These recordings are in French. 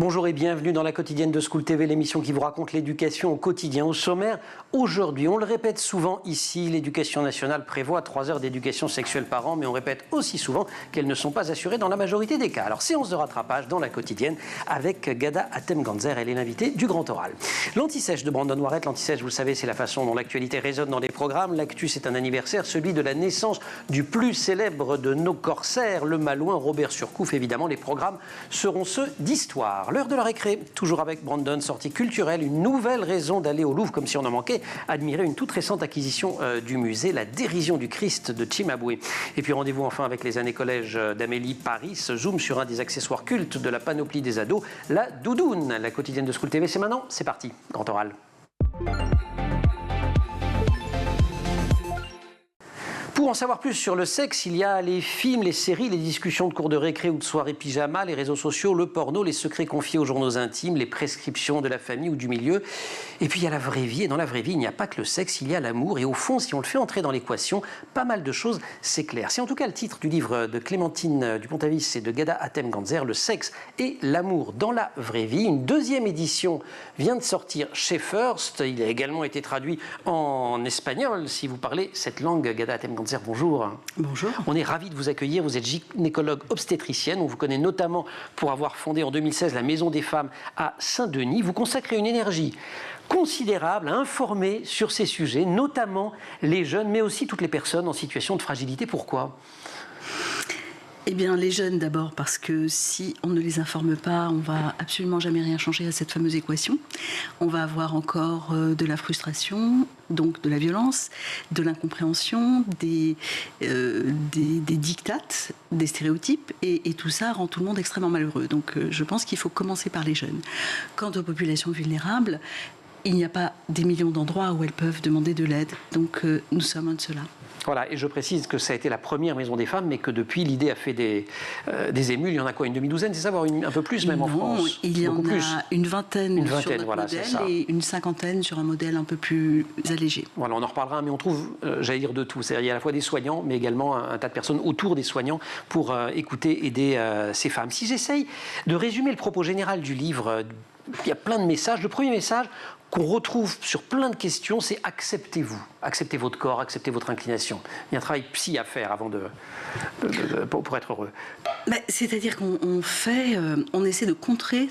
Bonjour et bienvenue dans la quotidienne de School TV, l'émission qui vous raconte l'éducation au quotidien. Au sommaire, aujourd'hui, on le répète souvent ici, l'éducation nationale prévoit 3 heures d'éducation sexuelle par an, mais on répète aussi souvent qu'elles ne sont pas assurées dans la majorité des cas. Alors, séance de rattrapage dans la quotidienne avec Ghada Hatem-Gantzer, elle est l'invitée du Grand Oral. L'anti-sèche de Brandon Warrett, l'anti-sèche, vous le savez, c'est la façon dont l'actualité résonne dans les programmes. L'actu, c'est un anniversaire, celui de la naissance du plus célèbre de nos corsaires, le Malouin Robert Surcouf. Évidemment, les programmes seront ceux d'histoire. L'heure de la récré, toujours avec Brandon, sortie culturelle, une nouvelle raison d'aller au Louvre, comme si on en manquait, admirer une toute récente acquisition du musée, la dérision du Christ de Cimabue. Et puis rendez-vous enfin avec les années collège d'Amélie Paris, zoom sur un des accessoires cultes de la panoplie des ados, la doudoune. La quotidienne de School TV, c'est maintenant, c'est parti, Grand Oral. Pour en savoir plus sur le sexe, il y a les films, les séries, les discussions de cours de récré ou de soirée pyjama, les réseaux sociaux, le porno, les secrets confiés aux journaux intimes, les prescriptions de la famille ou du milieu. Et puis il y a la vraie vie. Et dans la vraie vie, il n'y a pas que le sexe, il y a l'amour. Et au fond, si on le fait entrer dans l'équation, pas mal de choses s'éclairent. C'est en tout cas le titre du livre de Clémentine Dupont-Avis et de Ghada Hatem-Gantzer, Le sexe et l'amour dans la vraie vie. Une deuxième édition vient de sortir chez First. Il a également été traduit en espagnol, si vous parlez cette langue, Ghada Hatem-Gantzer. Bonjour. Bonjour. On est ravis de vous accueillir. Vous êtes gynécologue obstétricienne. On vous connaît notamment pour avoir fondé en 2016 la Maison des Femmes à Saint-Denis. Vous consacrez une énergie considérable à informer sur ces sujets, notamment les jeunes, mais aussi toutes les personnes en situation de fragilité. Pourquoi ? Eh bien, les jeunes d'abord, parce que si on ne les informe pas, on va absolument jamais rien changer à cette fameuse équation. On va avoir encore de la frustration, donc de la violence, de l'incompréhension, des dictates, des stéréotypes, et tout ça rend tout le monde extrêmement malheureux. Donc, je pense qu'il faut commencer par les jeunes. Quant aux populations vulnérables, il n'y a pas des millions d'endroits où elles peuvent demander de l'aide. Donc, nous sommes un de ceux-là. Voilà, et je précise que ça a été la première maison des femmes, mais que depuis, l'idée a fait des émules. Il y en a quoi, une demi-douzaine, c'est ça, voire un peu plus même en France? Il y en a une vingtaine sur notre voilà, modèle et une cinquantaine sur un modèle un peu plus allégé. Voilà, on en reparlera, mais on trouve, j'allais dire, de tout. C'est-à-dire, il y a à la fois des soignants, mais également un tas de personnes autour des soignants pour écouter, aider ces femmes. Si j'essaye de résumer le propos général du livre, il y a plein de messages. Le premier message qu'on retrouve sur plein de questions, c'est acceptez-vous. Acceptez votre corps, acceptez votre inclination. Il y a un travail psy à faire avant pour être heureux. C'est-à-dire on essaie de contrer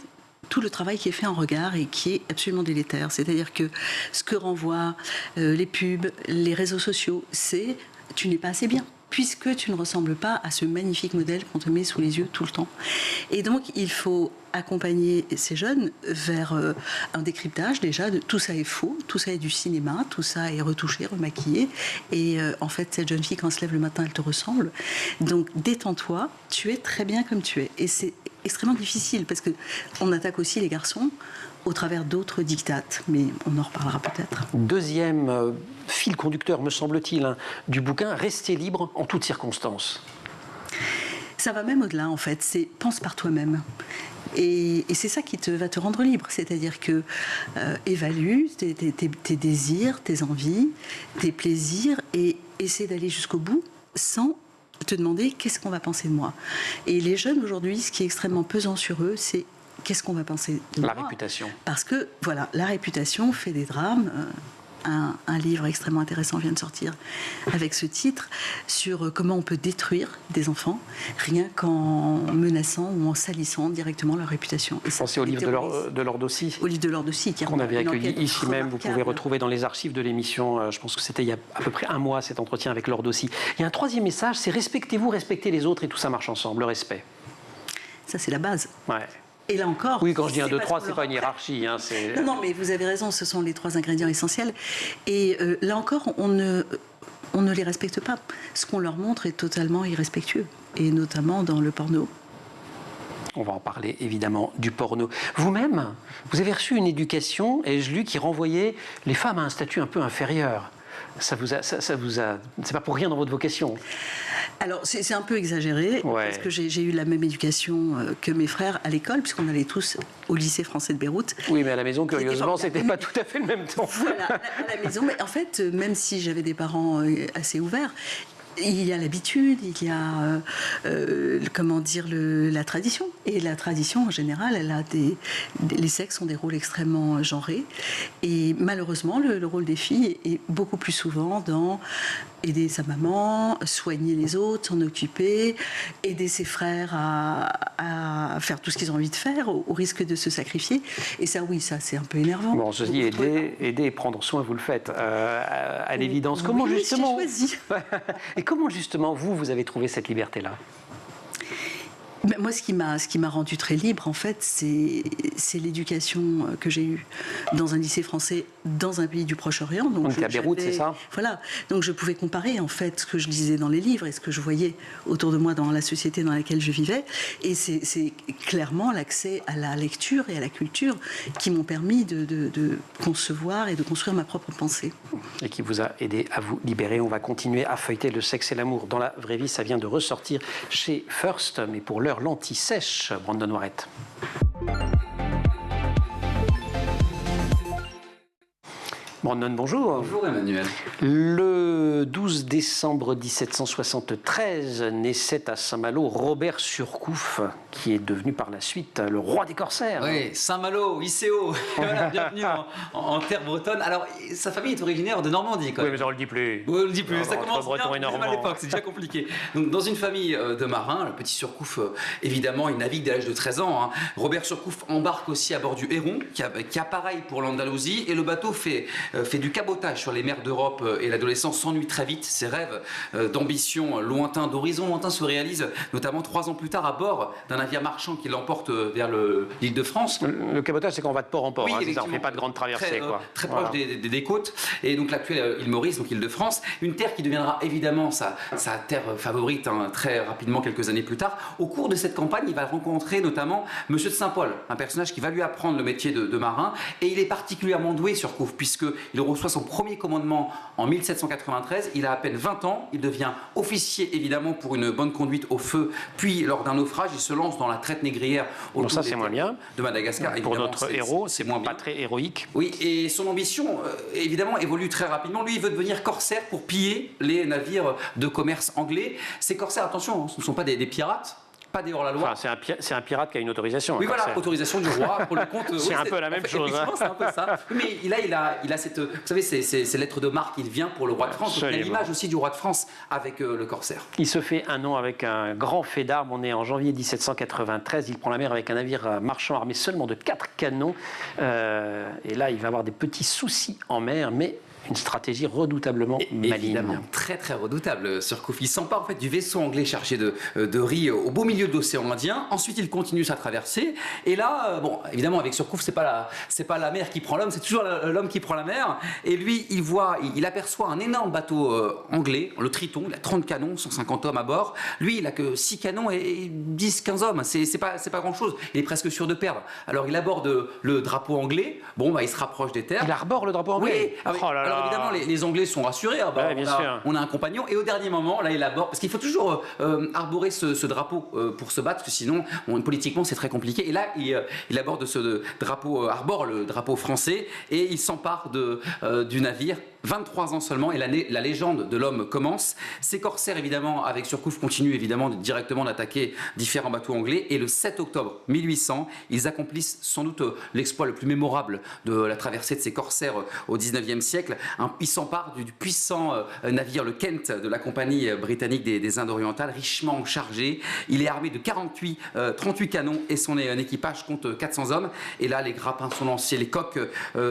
tout le travail qui est fait en regard et qui est absolument délétère. C'est-à-dire que ce que renvoient les pubs, les réseaux sociaux, c'est « tu n'es pas assez bien ». Puisque tu ne ressembles pas à ce magnifique modèle qu'on te met sous les yeux tout le temps. Et donc, il faut accompagner ces jeunes vers un décryptage déjà de tout ça est faux, tout ça est du cinéma, tout ça est retouché, remaquillé. Et en fait, cette jeune fille, quand elle se lève le matin, elle te ressemble. Donc, détends-toi, tu es très bien comme tu es. Et c'est extrêmement difficile parce qu'on attaque aussi les garçons au travers d'autres dictates, mais on en reparlera peut-être. Deuxième fil conducteur, me semble-t-il, du bouquin, rester libre en toutes circonstances. Ça va même au-delà, en fait, c'est pense par toi-même. Et c'est ça qui va te rendre libre, c'est-à-dire que évalue tes désirs, tes envies, tes plaisirs, et essaie d'aller jusqu'au bout sans te demander qu'est-ce qu'on va penser de moi. Et les jeunes aujourd'hui, ce qui est extrêmement pesant sur eux, c'est qu'est-ce qu'on va penser de moi ? La réputation. Parce que, voilà, la réputation fait des drames. Un livre extrêmement intéressant vient de sortir avec ce titre sur comment on peut détruire des enfants rien qu'en menaçant ou en salissant directement leur réputation. Pensez au livre de Lord Aussi. Au livre de Lord Aussi, qu'on avait accueilli ici même. Vous pouvez retrouver dans les archives de l'émission. Je pense que c'était il y a à peu près un mois cet entretien avec Lord Aussi. Il y a un troisième message, c'est respectez-vous, respectez les autres et tout ça marche ensemble. Le respect. Ça, c'est la base. Ouais. Et là encore... Oui, quand je dis 1, 2, 3, c'est pas une hiérarchie. Hein, non, mais vous avez raison, ce sont les 3 ingrédients essentiels. Et là encore, on ne les respecte pas. Ce qu'on leur montre est totalement irrespectueux, et notamment dans le porno. On va en parler évidemment du porno. Vous-même, vous avez reçu une éducation, ai-je lu, qui renvoyait les femmes à un statut un peu inférieur. Ça vous a, c'est pas pour rien dans votre vocation. Alors, c'est un peu exagéré, parce que j'ai eu la même éducation que mes frères à l'école, puisqu'on allait tous au lycée français de Beyrouth. Oui, mais à la maison, curieusement, c'était pas tout à fait le même temps. Voilà, à la maison. Mais en fait, même si j'avais des parents assez ouverts, il y a l'habitude, il y a, comment dire, la tradition. Et la tradition, en général, les sexes ont des rôles extrêmement genrés. Et malheureusement, le rôle des filles est beaucoup plus souvent dans aider sa maman, soigner les autres, s'en occuper, aider ses frères à faire tout ce qu'ils ont envie de faire, au risque de se sacrifier. Et ça, oui, ça, c'est un peu énervant. Bon, je dis aider et prendre soin, vous le faites, à l'évidence. Comment oui, justement j'ai choisi. Et comment justement vous avez trouvé cette liberté-là? Moi, ce qui m'a rendue très libre, en fait, c'est l'éducation que j'ai eue dans un lycée français, dans un pays du Proche-Orient. On était à Beyrouth, c'est ça? Voilà. Donc, je pouvais comparer, en fait, ce que je lisais dans les livres et ce que je voyais autour de moi dans la société dans laquelle je vivais. Et c'est clairement l'accès à la lecture et à la culture qui m'ont permis de concevoir et de construire ma propre pensée. Et qui vous a aidé à vous libérer. On va continuer à feuilleter Le sexe et l'amour dans la vraie vie. Ça vient de ressortir chez First, mais pour l'heure, l'anti-sèche, Brandon Warrett. Brandon, bonjour. Bonjour Emmanuel. Le 12 décembre 1773 naissait à Saint-Malo Robert Surcouf, qui est devenu par la suite le roi des corsaires. Oui, Saint-Malo, ICO, voilà, bienvenue en terre bretonne. Alors, sa famille est originaire de Normandie, quand même. Oui, mais on ne le dit plus. On le dit plus, ça Entre commence Breton et bien, même à Normand. l'époque, c'est déjà compliqué. Donc, dans une famille de marins, le petit Surcouf, évidemment, il navigue dès l'âge de 13 ans. Hein. Robert Surcouf embarque aussi à bord du Héron, qui a pareil pour l'Andalousie, et le bateau fait du cabotage sur les mers d'Europe, et l'adolescent s'ennuie très vite. Ses rêves d'ambition lointains, d'horizons lointains se réalisent, notamment 3 ans plus tard à bord d'un navire marchand qui l'emporte vers l'île de France. Le cabotage, c'est quand on va de port en port, Oui, hein, ça, on ne fait pas de grandes traversées. Très proche des côtes, et donc l'actuelle île Maurice, donc île de France, une terre qui deviendra évidemment sa terre favorite, hein, très rapidement, quelques années plus tard. Au cours de cette campagne, il va rencontrer notamment Monsieur de Saint-Paul, un personnage qui va lui apprendre le métier de marin, et il est particulièrement doué Surcouf, puisqu'il reçoit son premier commandement en 1793, il a à peine 20 ans, il devient officier évidemment pour une bonne conduite au feu, puis lors d'un naufrage, il se lance dans la traite négrière Bon, ça c'est moins bien. de Madagascar. Pour notre héros, c'est moins pas très héroïque. Oui, et son ambition, évidemment, évolue très rapidement. Lui, il veut devenir corsaire pour piller les navires de commerce anglais. Ces corsaires, attention, ce ne sont pas des pirates. Pas des hors-la-loi. Enfin, c'est un pirate qui a une autorisation. Oui, voilà, autorisation du roi pour le compte. C'est un peu la même chose. Effectivement, c'est un peu ça. Mais il a cette, vous savez, ces lettres de marque. Il vient pour le roi de France. Donc, il y a l'image aussi du roi de France avec le corsaire. Il se fait un nom avec un grand fait d'armes. On est en janvier 1793. Il prend la mer avec un navire marchand armé seulement de 4 canons. Et là, il va avoir des petits soucis en mer, mais une stratégie redoutablement maligne. Évidemment, très très redoutable. Surcouf, il s'empare en fait du vaisseau anglais chargé de riz au beau milieu de l'océan Indien. Ensuite, il continue sa traversée. Et là, bon, évidemment, avec Surcouf, c'est pas la mer qui prend l'homme, c'est toujours l'homme qui prend la mer. Et lui, il aperçoit un énorme bateau anglais, le Triton. Il a 30 canons, 150 hommes à bord. Lui, il a que 6 canons et 10-15 hommes. C'est pas grand chose. Il est presque sûr de perdre. Alors, il aborde le drapeau anglais. Bon, bah, il se rapproche des terres. Il arbore le drapeau anglais. Oui. Oh là là. Alors évidemment, les Anglais sont rassurés. Ah bah, ouais, on a un compagnon. Et au dernier moment, là, il aborde. Parce qu'il faut toujours arborer ce drapeau pour se battre, parce que sinon, politiquement, c'est très compliqué. Et là, il aborde ce drapeau, arbore le drapeau français, et il s'empare du navire. 23 ans seulement, et la légende de l'homme commence. Ces corsaires, évidemment, avec Surcouf, continuent évidemment directement d'attaquer différents bateaux anglais. Et le 7 octobre 1800, ils accomplissent sans doute l'exploit le plus mémorable de la traversée de ces corsaires au 19e siècle. Ils s'emparent du puissant navire, le Kent, de la compagnie britannique des Indes orientales, richement chargé. Il est armé de 38 canons, et son équipage compte 400 hommes. Et là, les grappins sont lancés, les coques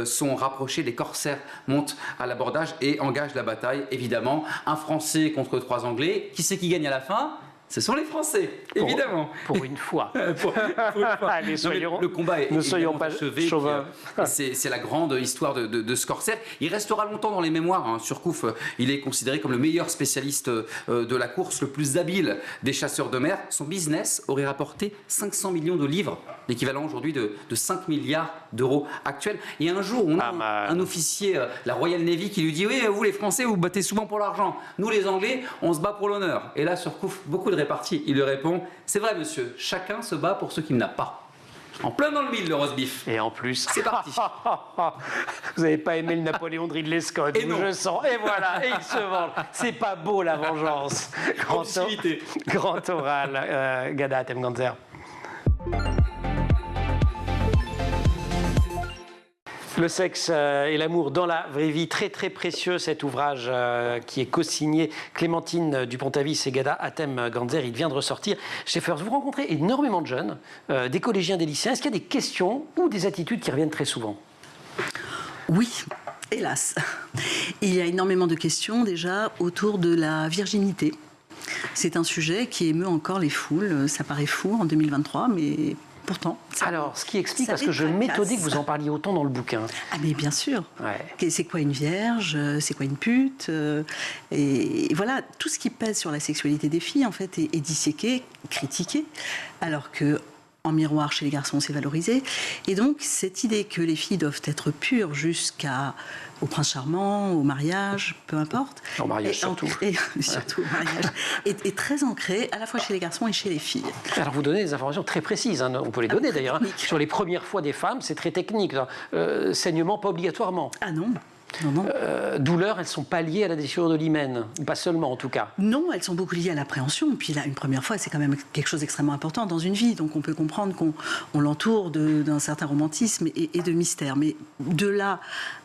sont rapprochées, les corsaires montent à l'abordage et engagent la bataille. Évidemment, un Français contre 3 Anglais. Qui c'est qui gagne à la fin ? Ce sont les Français, évidemment. Pour une fois. pour une fois. Allez, le combat est ne soyons pas achevé, chauvins. C'est la grande histoire de ce corsaire. Il restera longtemps dans les mémoires. Hein. Surcouf, il est considéré comme le meilleur spécialiste de la course, le plus habile des chasseurs de mer. Son business aurait rapporté 500 millions de livres, l'équivalent aujourd'hui de 5 milliards d'euros actuels. Et un jour, on a un officier, la Royal Navy, qui lui dit « Oui, vous les Français, vous battez souvent pour l'argent. Nous les Anglais, on se bat pour l'honneur. » Et là, Surcouf, beaucoup de répartis, il lui répond « C'est vrai, monsieur, chacun se bat pour ce qu'il n'a pas. » En plein dans le mille, le roast beef. Et en plus, c'est parti. Vous n'avez pas aimé le Napoléon de Ridley Scott, et non. Je sens. Et voilà, et il se venge. C'est pas beau la vengeance. Grand oral, Gada Temganzer. Le sexe et l'amour dans la vraie vie, très très précieux cet ouvrage qui est co-signé Clémentine Dupont-Avis et Ghada Hatem-Ganzer. Il vient de ressortir chez First. Vous rencontrez énormément de jeunes, des collégiens, des lycéens. Est-ce qu'il y a des questions ou des attitudes qui reviennent très souvent? Oui, hélas. Il y a énormément de questions déjà autour de la virginité. C'est un sujet qui émeut encore les foules. Ça paraît fou en 2023, mais pourtant... Alors, ce qui explique, parce que je m'étonnais que vous en parliez autant dans le bouquin. Ah mais bien sûr. Ouais. C'est quoi une vierge? C'est quoi une pute? Et voilà, tout ce qui pèse sur la sexualité des filles, en fait, est disséqué, critiqué, alors que... En miroir, chez les garçons, c'est valorisé. Et donc, cette idée que les filles doivent être pures jusqu'au prince charmant, au mariage, peu importe. Au mariage surtout. Surtout au mariage. Est très ancrée, à la fois chez les garçons et chez les filles. Alors, vous donnez des informations très précises. Hein. On peut les donner d'ailleurs. Hein. Sur les premières fois des femmes, c'est très technique. Saignement, pas obligatoirement. Ah non. Non, non. Douleurs, elles ne sont pas liées à la déchirure de l'hymen, pas seulement en tout cas. Non, elles sont beaucoup liées à l'appréhension. Puis là, une première fois, c'est quand même quelque chose d'extrêmement important dans une vie. Donc on peut comprendre qu'on l'entoure d'un certain romantisme et de mystère. Mais de là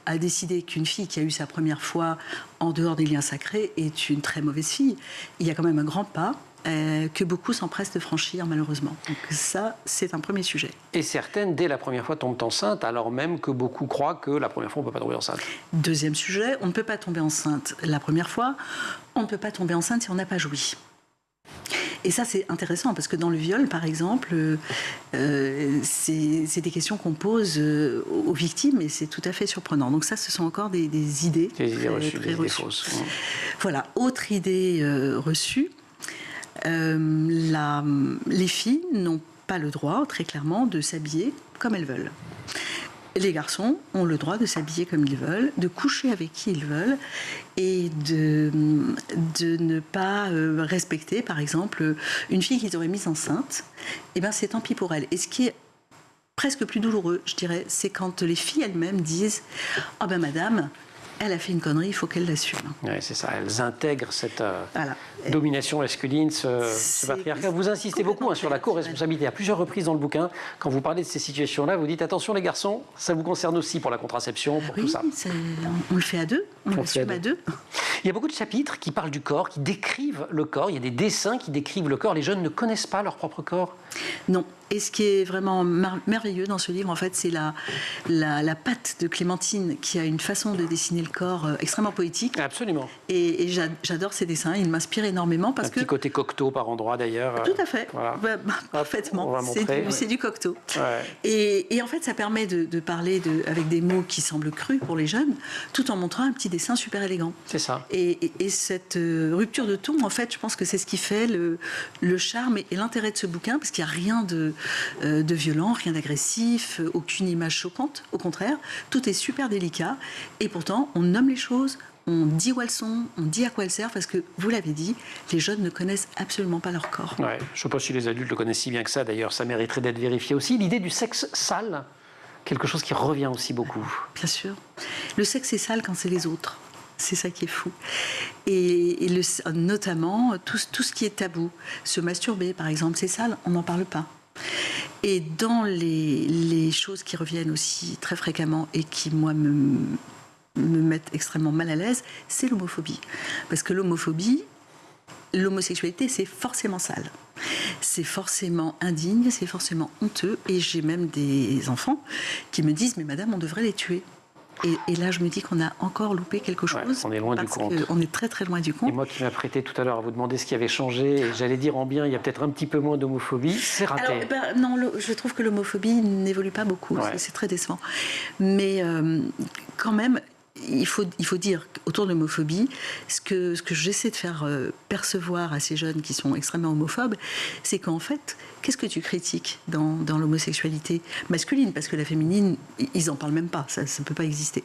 à décider qu'une fille qui a eu sa première fois en dehors des liens sacrés est une très mauvaise fille, il y a quand même un grand pas. Que beaucoup s'empressent de franchir malheureusement. Donc ça, c'est un premier sujet. Et certaines, dès la première fois, tombent enceintes, alors même que beaucoup croient que la première fois, on ne peut pas tomber enceinte. Deuxième sujet, on ne peut pas tomber enceinte la première fois, on ne peut pas tomber enceinte si on n'a pas joui. Et ça, c'est intéressant, parce que dans le viol, par exemple, c'est des questions qu'on pose aux victimes, et c'est tout à fait surprenant. Donc ça, ce sont encore des idées très reçues, des idées fausses. Voilà, autre idée reçue. Les filles n'ont pas le droit, très clairement, de s'habiller comme elles veulent. Les garçons ont le droit de s'habiller comme ils veulent, de coucher avec qui ils veulent et de ne pas respecter, par exemple, une fille qu'ils auraient mise enceinte. Eh bien, c'est tant pis pour elle. Et ce qui est presque plus douloureux, je dirais, c'est quand les filles elles-mêmes disent « Ah ben madame, elle a fait une connerie, il faut qu'elle l'assume. » Oui, c'est ça. Elles intègrent cette domination masculine, ce patriarcat. Vous insistez beaucoup sur la co-responsabilité. À plusieurs reprises dans le bouquin, quand vous parlez de ces situations-là, vous dites attention les garçons, ça vous concerne aussi pour la contraception, pour tout ça. On le fait à deux, on l'assume à deux. Il y a beaucoup de chapitres qui parlent du corps, qui décrivent le corps. Il y a des dessins qui décrivent le corps. Les jeunes ne connaissent pas leur propre corps. Non. Et ce qui est vraiment merveilleux dans ce livre, en fait, c'est la patte de Clémentine qui a une façon de dessiner le corps extrêmement poétique. Absolument. Et j'adore ces dessins. Ils m'inspirent énormément parce que... Un petit côté Cocteau par endroit d'ailleurs. Tout à fait. Voilà. Parfaitement. C'est du Cocteau. Ouais. Et en fait, ça permet de parler avec des mots qui semblent crus pour les jeunes, tout en montrant un petit dessin super élégant. C'est ça. Et cette rupture de ton, en fait, je pense que c'est ce qui fait le charme et l'intérêt de ce bouquin, parce qu'il n'y a rien de violent, rien d'agressif, aucune image choquante. Au contraire, tout est super délicat. Et pourtant, on nomme les choses, on dit où elles sont, on dit à quoi elles servent, parce que, vous l'avez dit, les jeunes ne connaissent absolument pas leur corps. Ouais, je ne sais pas si les adultes le connaissent si bien que ça, d'ailleurs, ça mériterait d'être vérifié aussi. L'idée du sexe sale, quelque chose qui revient aussi beaucoup. Bien sûr. Le sexe est sale quand c'est les autres. C'est ça qui est fou. Et notamment, tout ce qui est tabou. Se masturber, par exemple, c'est sale, on n'en parle pas. Et dans les choses qui reviennent aussi très fréquemment et qui, moi, me mettent extrêmement mal à l'aise, c'est l'homophobie. Parce que l'homosexualité, c'est forcément sale. C'est forcément indigne, c'est forcément honteux. Et j'ai même des enfants qui me disent « Mais madame, on devrait les tuer ». Et là, je me dis qu'on a encore loupé quelque chose. Ouais, on est loin du compte. On est très, très loin du compte. Et moi qui m'apprêtais tout à l'heure à vous demander ce qui avait changé, et j'allais dire en bien, il y a peut-être un petit peu moins d'homophobie, c'est raté. Alors, non, je trouve que l'homophobie n'évolue pas beaucoup. Ouais. C'est très décevant. Mais quand même, il faut dire autour de l'homophobie, ce que j'essaie de faire percevoir à ces jeunes qui sont extrêmement homophobes, c'est qu'en fait, qu'est-ce que tu critiques dans l'homosexualité masculine? Parce que la féminine, ils n'en parlent même pas, ça ne peut pas exister.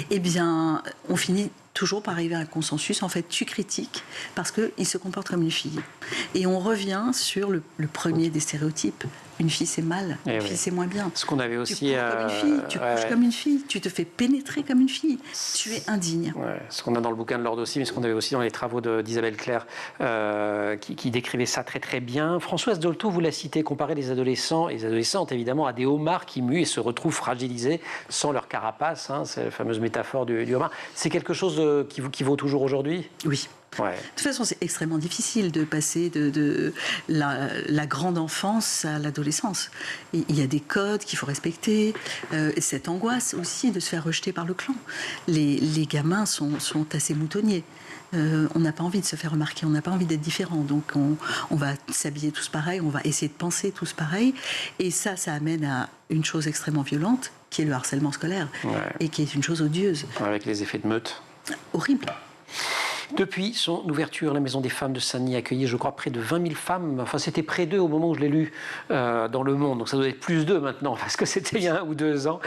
Eh bien, on finit toujours par arriver à un consensus. En fait, tu critiques parce qu'il se comporte comme une fille. Et on revient sur le premier des stéréotypes, une fille c'est mal, Eh une oui. fille c'est moins bien. Ce qu'on avait aussi. Tu cours comme une fille, tu couches comme une fille, tu te fais pénétrer comme une fille, tu es indigne. Ouais, ce qu'on a dans le bouquin de Lord aussi, mais ce qu'on avait aussi dans les travaux d'Isabelle Claire, qui décrivait ça très très bien. Françoise Dolto, vous la citez, comparer les adolescents et les adolescentes évidemment à des homards qui muent et se retrouvent fragilisés sans leur carapace, hein, c'est la fameuse métaphore du homard. C'est quelque chose qui vaut toujours aujourd'hui? Oui. Ouais. De toute façon, c'est extrêmement difficile de passer de la grande enfance à l'adolescence. Il y a des codes qu'il faut respecter, et cette angoisse aussi de se faire rejeter par le clan. Les gamins sont assez moutonniers. On n'a pas envie de se faire remarquer, on n'a pas envie d'être différent. Donc on va s'habiller tous pareil, on va essayer de penser tous pareil. Et ça amène à une chose extrêmement violente, qui est le harcèlement scolaire, et qui est une chose odieuse. Avec les effets de meute. Horrible. Depuis son ouverture, la Maison des femmes de Saint-Denis a accueilli, je crois, près de 20 000 femmes. Enfin, c'était près d'eux au moment où je l'ai lu dans Le Monde. Donc ça doit être plus d'eux maintenant, parce que c'était il y a 1 ou 2 ans.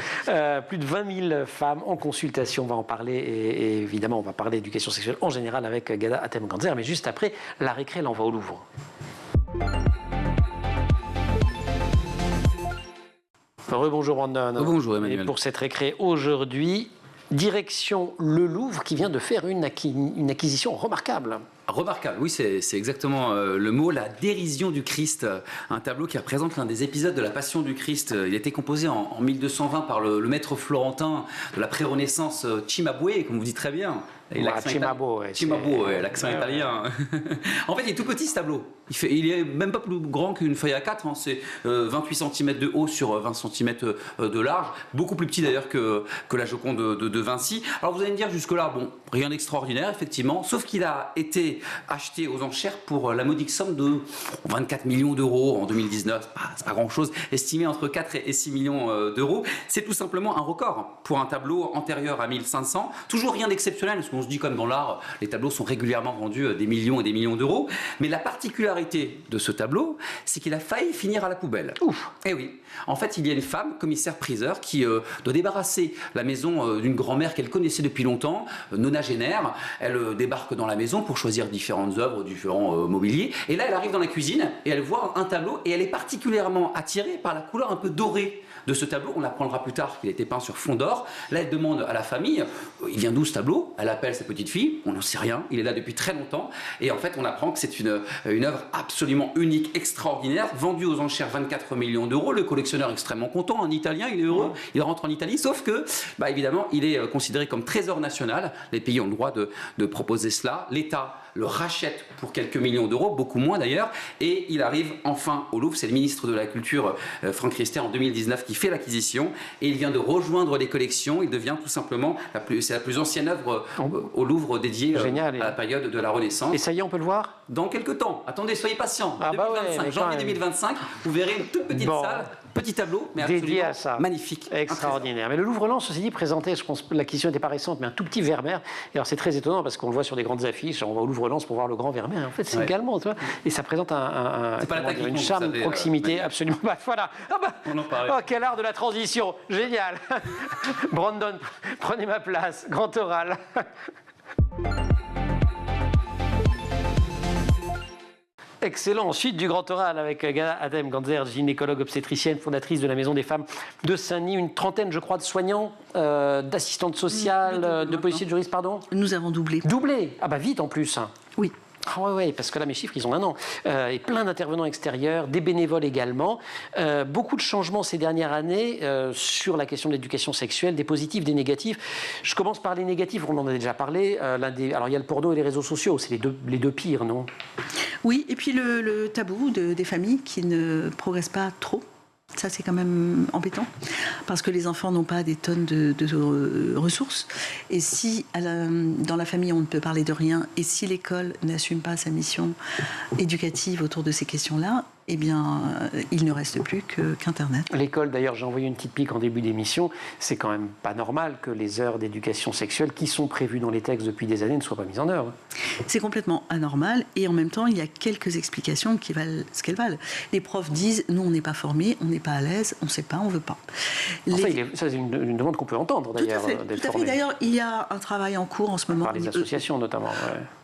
Plus de 20 000 femmes en consultation. On va en parler. Et évidemment, on va parler d'éducation sexuelle en général avec Ghada Hatem-Ghanzer. Mais juste après, la récré l'envoie au Louvre. Rebonjour Brandon. Bonjour Emmanuel. Et pour cette récré aujourd'hui, direction le Louvre qui vient de faire une acquisition remarquable. Remarquable, oui, c'est exactement le mot, la dérision du Christ, un tableau qui représente l'un des épisodes de la Passion du Christ. Il a été composé en 1220 par le maître florentin de la pré-Renaissance Cimabue, comme vous dites très bien. Cimabue, l'accent italien. En fait, il est tout petit ce tableau. Il est même pas plus grand qu'une feuille A4. Hein. C'est 28 cm de haut sur 20 cm de large. Beaucoup plus petit d'ailleurs que la Joconde de Vinci. Alors vous allez me dire jusque-là, bon, rien d'extraordinaire, effectivement, sauf qu'il a été acheté aux enchères pour la modique somme de 24 millions d'euros en 2019. C'est pas grand-chose, estimé entre 4 et 6 millions d'euros. C'est tout simplement un record pour un tableau antérieur à 1500. Toujours rien d'exceptionnel, parce qu'on se dit comme dans l'art, les tableaux sont régulièrement vendus des millions et des millions d'euros. Mais la particularité de ce tableau, c'est qu'il a failli finir à la poubelle. Ouf. Eh oui. En fait, il y a une femme, commissaire-priseur, qui doit débarrasser la maison d'une grand-mère qu'elle connaissait depuis longtemps, nonagénaire. Elle débarque dans la maison pour choisir différentes œuvres, différents mobiliers. Et là, elle arrive dans la cuisine et elle voit un tableau et elle est particulièrement attirée par la couleur un peu dorée de ce tableau. On apprendra plus tard qu'il a été peint sur fond d'or. Là, elle demande à la famille, il vient d'où ce tableau? Elle appelle sa petite fille, on n'en sait rien, il est là depuis très longtemps. Et en fait, on apprend que c'est une œuvre absolument unique, extraordinaire, vendue aux enchères 24 millions d'euros. Le collectionneur est extrêmement content, un Italien, il est heureux, il rentre en Italie, sauf que, évidemment, il est considéré comme trésor national. Les pays ont le droit de proposer cela. L'État le rachète pour quelques millions d'euros, beaucoup moins d'ailleurs, et il arrive enfin au Louvre. C'est le ministre de la Culture, Franck Riester, en 2019, qui fait l'acquisition, et il vient de rejoindre les collections. Il devient tout simplement c'est la plus ancienne œuvre au Louvre dédiée à la période de la Renaissance. Et ça y est, on peut le voir dans quelques temps. Attendez, soyez patients. Ah 2025, ouais, janvier 2025, vous verrez une toute petite salle, petit tableau, mais dédié à ça. Magnifique. Extraordinaire. Mais le Louvre-Lens, ceci dit, présentait, je pense, l'acquisition n'était pas récente, mais un tout petit Vermeer. Et alors c'est très étonnant parce qu'on le voit sur des grandes affiches, on va au Louvre-Lens pour voir le grand Vermeer. En fait, c'est également, tu vois, et ça présente une charme, une proximité absolument. Voilà. On en parlait. Oh, quel art de la transition. Génial. Brandon, prenez ma place. Grand oral. Excellent. Ensuite, du grand oral avec Ghada Hatem-Ghanzer, gynécologue obstétricienne, fondatrice de la Maison des femmes de Saint-Denis. Une trentaine, je crois, de soignants, d'assistantes sociales, de policiers, de juristes, pardon. Nous avons doublé. Doublé. Ah bah vite en plus. Oui. Ah ouais, parce que là, mes chiffres, ils ont 1 an. Et plein d'intervenants extérieurs, des bénévoles également. Beaucoup de changements ces dernières années sur la question de l'éducation sexuelle, des positifs, des négatifs. Je commence par les négatifs, on en a déjà parlé. Alors, il y a le porno et les réseaux sociaux, c'est les deux pires, non? Oui, et puis le tabou des familles qui ne progressent pas trop. Ça, c'est quand même embêtant, parce que les enfants n'ont pas des tonnes de ressources. Et si dans la famille, on ne peut parler de rien, et si l'école n'assume pas sa mission éducative autour de ces questions-là, eh bien, il ne reste plus qu'Internet. L'école, d'ailleurs, j'ai envoyé une petite pique en début d'émission, c'est quand même pas normal que les heures d'éducation sexuelle qui sont prévues dans les textes depuis des années ne soient pas mises en œuvre. C'est complètement anormal, et en même temps, il y a quelques explications qui valent ce qu'elles valent. Les profs disent, nous, on n'est pas formés, on n'est pas à l'aise, on ne sait pas, on ne veut pas. Ça, c'est une demande qu'on peut entendre, d'ailleurs, d'être formé. D'ailleurs, il y a un travail en cours en ce moment. Par les associations, notamment.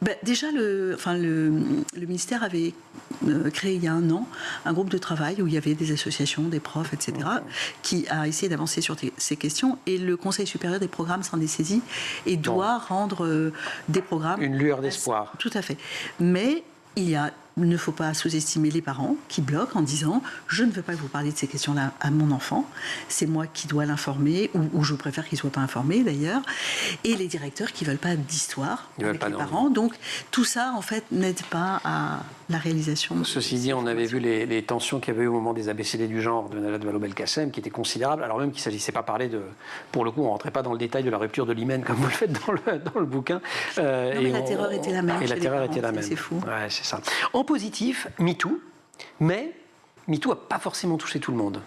Ouais. Déjà, le ministère avait créé il y a 1 an un groupe de travail où il y avait des associations, des profs, etc., qui a essayé d'avancer sur ces questions. Et le Conseil supérieur des programmes s'en est saisi et doit rendre des programmes... Une lueur d'espoir. Tout à fait. Mais il ne faut pas sous-estimer les parents qui bloquent en disant « je ne veux pas que vous parliez de ces questions-là à mon enfant, c'est moi qui dois l'informer, ou je préfère qu'il ne soit pas informé d'ailleurs », et les directeurs qui ne veulent pas d'histoire avec les parents. Donc tout ça, en fait, n'aide pas à la réalisation. Ceci dit, on avait vu les tensions qu'il y avait eu au moment des ABCD du genre de Najat Vallaud-Belkacem, qui étaient considérables, alors même qu'il ne s'agissait pas parler de... Pour le coup, on ne rentrait pas dans le détail de la rupture de l'hymen, comme vous le faites dans le bouquin. Non, mais la terreur était la même. Et la terreur était la même. C'est fou. Ouais, c'est ça. En positif, MeToo, mais MeToo n'a pas forcément touché tout le monde.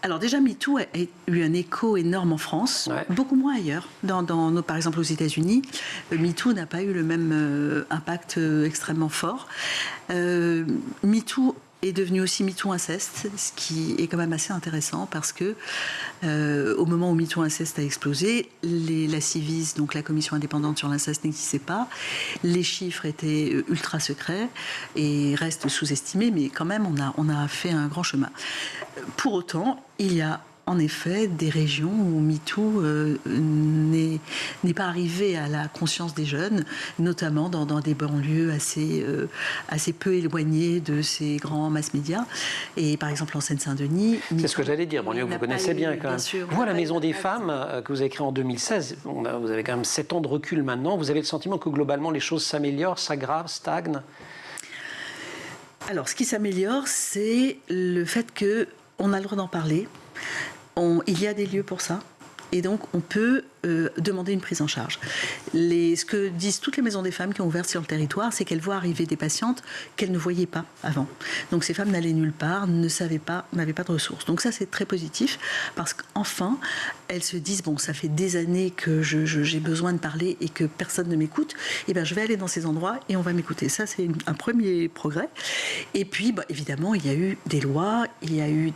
Alors déjà, MeToo a eu un écho énorme en France, beaucoup moins ailleurs. Par exemple, aux États-Unis, MeToo n'a pas eu le même impact extrêmement fort. MeToo est devenu aussi MeToo inceste, ce qui est quand même assez intéressant parce que au moment où MeToo inceste a explosé, la Civis, donc la commission indépendante sur l'inceste, n'existait pas. Les chiffres étaient ultra secrets et restent sous-estimés, mais quand même on a fait un grand chemin. Pour autant, il y a en effet des régions où MeToo n'est pas arrivé à la conscience des jeunes, notamment dans des banlieues assez peu éloignées de ces grands mass-médias. Et par exemple en Seine-Saint-Denis... C'est ce que j'allais dire, banlieue que vous connaissez bien quand même. Sûr, vous, à la Maison des Femmes, que vous avez créée en 2016, vous avez quand même 7 ans de recul maintenant, vous avez le sentiment que globalement les choses s'améliorent, s'aggravent, stagnent? Alors ce qui s'améliore, c'est le fait qu'on a le droit d'en parler. Il y a des lieux pour ça. Et donc, on peut demander une prise en charge. Ce que disent toutes les maisons des femmes qui ont ouvert sur le territoire, c'est qu'elles voient arriver des patientes qu'elles ne voyaient pas avant. Donc, ces femmes n'allaient nulle part, n'avaient pas de ressources. Donc, ça, c'est très positif parce qu'enfin, elles se disent, bon, ça fait des années que j'ai besoin de parler et que personne ne m'écoute, et bien, je vais aller dans ces endroits et on va m'écouter. Ça, c'est un premier progrès. Et puis, évidemment, il y a eu des lois, il y a eu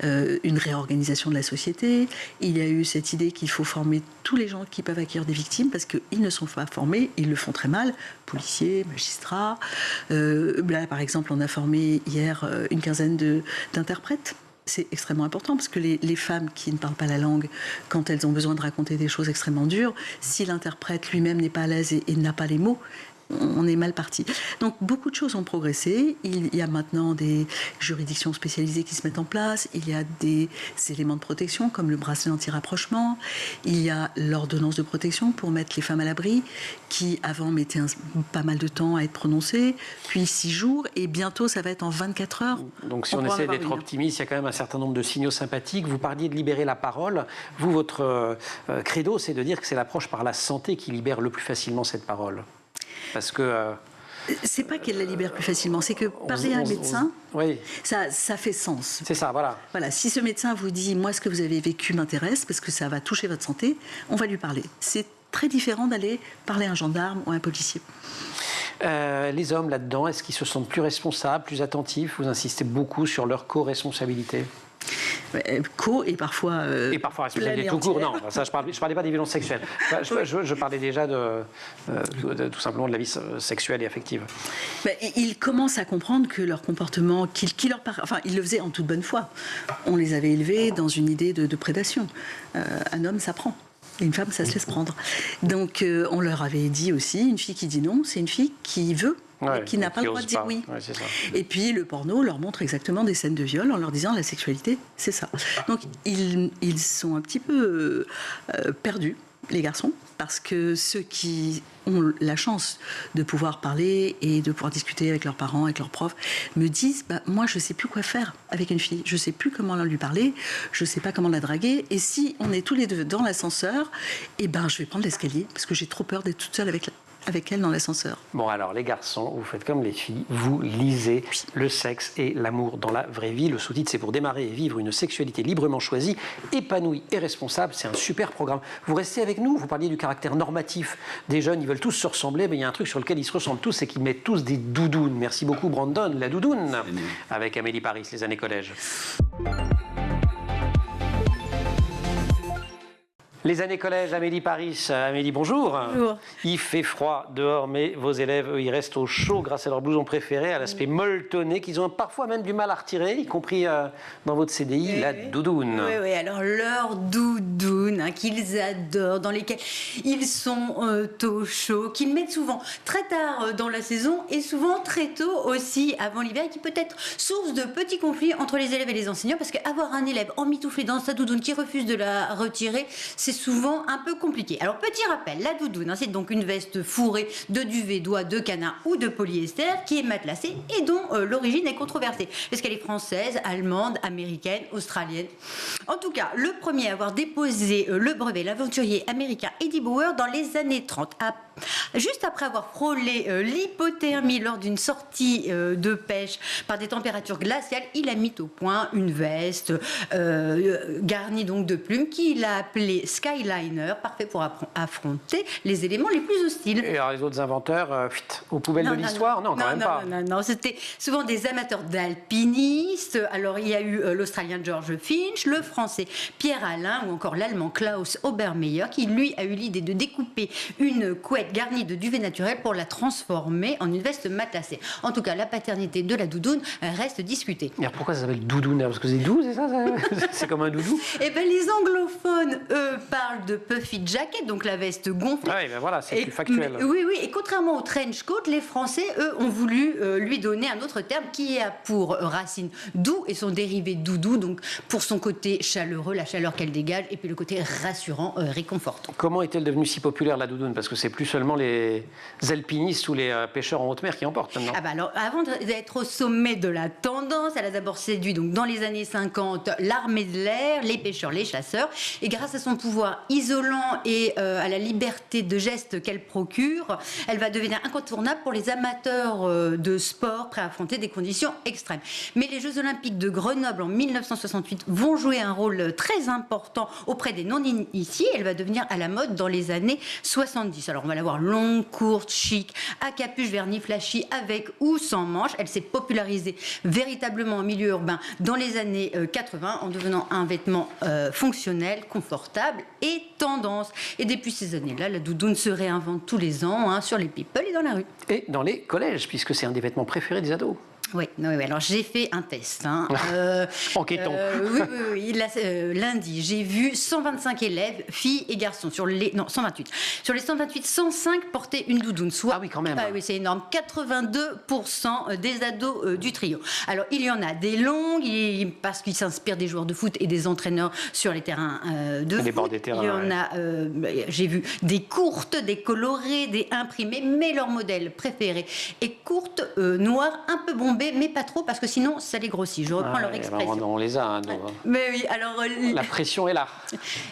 une réorganisation de la société, il y a eu cette idée qu'il faut former tous les gens qui peuvent accueillir des victimes parce qu'ils ne sont pas formés, ils le font très mal, policiers, magistrats. Là, par exemple, on a formé hier une quinzaine d'interprètes. C'est extrêmement important parce que les femmes qui ne parlent pas la langue, quand elles ont besoin de raconter des choses extrêmement dures, si l'interprète lui-même n'est pas à l'aise et n'a pas les mots, on est mal parti. Donc beaucoup de choses ont progressé. Il y a maintenant des juridictions spécialisées qui se mettent en place. Il y a des éléments de protection comme le bracelet anti-rapprochement. Il y a l'ordonnance de protection pour mettre les femmes à l'abri qui avant mettait pas mal de temps à être prononcée, puis 6 jours et bientôt ça va être en 24 heures. Donc si on essaie d'être optimiste, il y a quand même un certain nombre de signaux sympathiques. Vous parliez de libérer la parole. Vous, votre credo, c'est de dire que c'est l'approche par la santé qui libère le plus facilement cette parole. Parce que... c'est pas qu'elle la libère plus facilement, c'est que parler à un médecin, ça fait sens. C'est ça, voilà. Voilà, si ce médecin vous dit « moi, ce que vous avez vécu m'intéresse parce que ça va toucher votre santé », on va lui parler. C'est très différent d'aller parler à un gendarme ou à un policier. Les hommes, là-dedans, est-ce qu'ils se sentent plus responsables, plus attentifs? Vous insistez beaucoup sur leur co-responsabilité. Et parfois responsabilité tout court, non, ça, je parlais pas des violences sexuelles, je parlais déjà tout simplement de la vie sexuelle et affective. Ils commencent à comprendre que leur comportement, ils le faisaient en toute bonne foi. On les avait élevés dans une idée de prédation. Un homme, ça prend. Et une femme, ça se laisse prendre. Donc, on leur avait dit aussi, une fille qui dit non, c'est une fille qui veut, qui n'a pas le droit de dire oui. Ouais, c'est ça. Et puis, le porno leur montre exactement des scènes de viol en leur disant la sexualité, c'est ça. Donc, ils sont un petit peu perdus, les garçons, parce que ceux qui ont la chance de pouvoir parler et de pouvoir discuter avec leurs parents, avec leurs profs, me disent moi, je ne sais plus quoi faire avec une fille. Je ne sais plus comment lui parler, je ne sais pas comment la draguer. Et si on est tous les deux dans l'ascenseur, je vais prendre l'escalier parce que j'ai trop peur d'être toute seule avec elle dans l'ascenseur. Bon, alors, les garçons, vous faites comme les filles, vous lisez Le sexe et l'amour dans la vraie vie. Le sous-titre, c'est pour démarrer et vivre une sexualité librement choisie, épanouie et responsable. C'est un super programme. Vous restez avec nous, vous parliez du caractère normatif des jeunes, ils veulent tous se ressembler, mais il y a un truc sur lequel ils se ressemblent tous, c'est qu'ils mettent tous des doudounes. Merci beaucoup, Brandon, la doudoune, avec Amélie Paris, les années collège. Les années collège, Amélie Paris. Amélie, bonjour. Bonjour. Il fait froid dehors, mais vos élèves, eux, ils restent au chaud grâce à leur blouson préféré, à l'aspect molletonné, qu'ils ont parfois même du mal à retirer, y compris dans votre CDI, la doudoune. Oui, alors leur doudoune, qu'ils adorent, dans lesquelles ils sont au chaud, qu'ils mettent souvent très tard dans la saison et souvent très tôt aussi avant l'hiver, et qui peut être source de petits conflits entre les élèves et les enseignants, parce qu'avoir un élève emmitouflé dans sa doudoune qui refuse de la retirer, c'est souvent un peu compliqué. Alors petit rappel, la doudoune, c'est donc une veste fourrée de duvet, d'oie, de canard ou de polyester qui est matelassée et dont l'origine est controversée, parce qu'elle est française, allemande, américaine, australienne. En tout cas, le premier à avoir déposé le brevet, l'aventurier américain Eddie Bauer, dans les années 30, juste après avoir frôlé l'hypothermie lors d'une sortie de pêche par des températures glaciales, il a mis au point une veste garnie donc de plumes qu'il a appelée Skyliner, parfait pour affronter les éléments les plus hostiles. Et alors les autres inventeurs, aux poubelles de l'histoire? Non, quand même pas. Non, c'était souvent des amateurs d'alpinistes. Alors il y a eu l'Australien George Finch, le Français Pierre Alain ou encore l'Allemand Klaus Obermeyer qui lui a eu l'idée de découper une couette garnie de duvet naturel pour la transformer en une veste matelassée. En tout cas, la paternité de la doudoune reste discutée. Et alors pourquoi ça s'appelle doudoune? Parce que c'est doux, c'est ça? C'est comme un doudou? Eh bien, les anglophones, eux, parlent de puffy jacket, donc la veste gonflée. Ah oui, ben voilà, c'est plus factuel. Oui, et contrairement au trench coat, les Français, eux, ont voulu lui donner un autre terme qui a pour racine doux et son dérivé doudou, donc pour son côté chaleureux, la chaleur qu'elle dégage, et puis le côté rassurant, réconfortant. Comment est-elle devenue si populaire, la doudoune? Parce que c'est plus seulement les alpinistes ou les pêcheurs en haute mer qui en portent maintenant. Ah bah alors, avant d'être au sommet de la tendance, elle a d'abord séduit, donc dans les années 50, l'armée de l'air, les pêcheurs, les chasseurs, et grâce à son pouvoir isolant et à la liberté de geste qu'elle procure, elle va devenir incontournable pour les amateurs de sport prêts à affronter des conditions extrêmes. Mais les Jeux Olympiques de Grenoble en 1968 vont jouer un rôle très important auprès des non-initiés. Elle va devenir à la mode dans les années 70. Alors on va la voir longue, courte, chic, à capuche vernie flashy, avec ou sans manches. Elle s'est popularisée véritablement en milieu urbain dans les années 80 en devenant un vêtement fonctionnel, confortable et tendance. Et depuis ces années-là, la doudoune se réinvente tous les ans sur les people et dans la rue. Et dans les collèges, puisque c'est un des vêtements préférés des ados. Oui, alors j'ai fait un test. Enquêtons. Oui, lundi, j'ai vu 125 élèves, filles et garçons, 128. Sur les 128, 105 portaient une doudoune. Soit, ah oui, quand même. Oui, c'est énorme. 82% des ados du trio. Alors, il y en a des longues, parce qu'ils s'inspirent des joueurs de foot et des entraîneurs sur les terrains de foot. Les bords des terrains. Il y en a, j'ai vu des courtes, des colorées, des imprimées, mais leur modèle préféré est courte, noire, un peu bombée, mais pas trop, parce que sinon ça les grossit. Je reprends leur expression. On les a, nous. Mais oui, alors... La pression est là.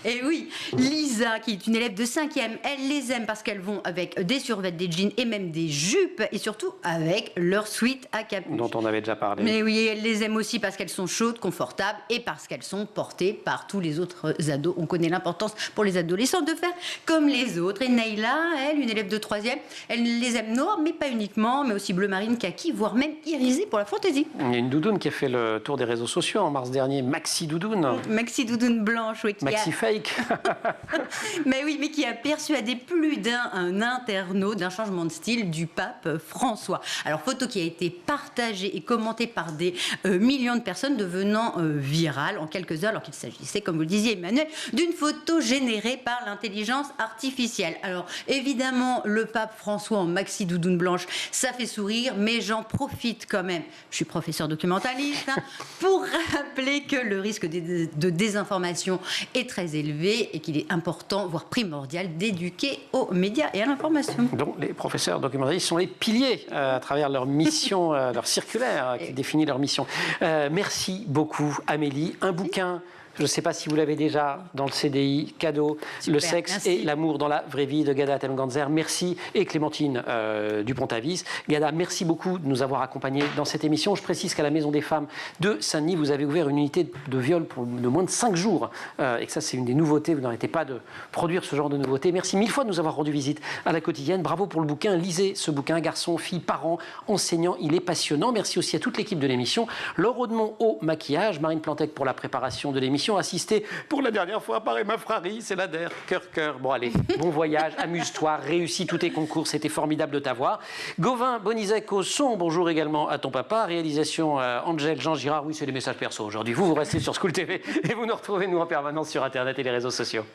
Et oui, Lisa, qui est une élève de 5e, elle les aime parce qu'elles vont avec des survêtements, des jeans et même des jupes, et surtout avec leur sweat à capuche. Dont on avait déjà parlé. Mais oui, elle les aime aussi parce qu'elles sont chaudes, confortables, et parce qu'elles sont portées par tous les autres ados. On connaît l'importance pour les adolescents de faire comme les autres. Et Neila, elle, une élève de 3e, elle les aime noires, mais pas uniquement, mais aussi bleu marine, kaki, voire même irisé pour la fantaisie. Il y a une doudoune qui a fait le tour des réseaux sociaux en mars dernier, Maxi Doudoune. Maxi Doudoune blanche, oui. Maxi Fake. Mais oui, mais qui a persuadé plus d'un internaute d'un changement de style du pape François. Alors, photo qui a été partagée et commentée par des millions de personnes, devenant virale en quelques heures, alors qu'il s'agissait, comme vous le disiez Emmanuel, d'une photo générée par l'intelligence artificielle. Alors, évidemment, le pape François en Maxi Doudoune blanche, ça fait sourire, mais j'en profite quand même, je suis professeur documentaliste, pour rappeler que le risque de désinformation est très élevé et qu'il est important, voire primordial, d'éduquer aux médias et à l'information. Donc les professeurs documentalistes sont les piliers à travers leur mission, leur circulaire qui définit leur mission. Merci beaucoup Amélie. Un bouquin... Je ne sais pas si vous l'avez déjà dans le CDI, cadeau, super, le sexe merci. Et l'amour dans la vraie vie de Ghada Temganzer. Merci. Et Clémentine Dupont-Avis. Ghada, merci beaucoup de nous avoir accompagnés dans cette émission. Je précise qu'à la Maison des Femmes de Saint-Denis, vous avez ouvert une unité de viol de moins de 5 jours. Et que ça, c'est une des nouveautés. Vous n'arrêtez pas de produire ce genre de nouveautés. Merci mille fois de nous avoir rendu visite à la quotidienne. Bravo pour le bouquin. Lisez ce bouquin, garçons, filles, parents, enseignants. Il est passionnant. Merci aussi à toute l'équipe de l'émission. Laure Audemont au maquillage, Marine Plantec pour la préparation de l'émission. émission assistée pour la dernière fois par Emma Frary, c'est la der, cœur. Bon allez, bon voyage, amuse-toi, réussis tous tes concours, c'était formidable de t'avoir. Gauvin Bonizek au son, bonjour également à ton papa. Réalisation Angèle, Jean Girard, oui c'est les messages perso aujourd'hui. Vous restez sur School TV et vous nous retrouvez nous en permanence sur Internet et les réseaux sociaux.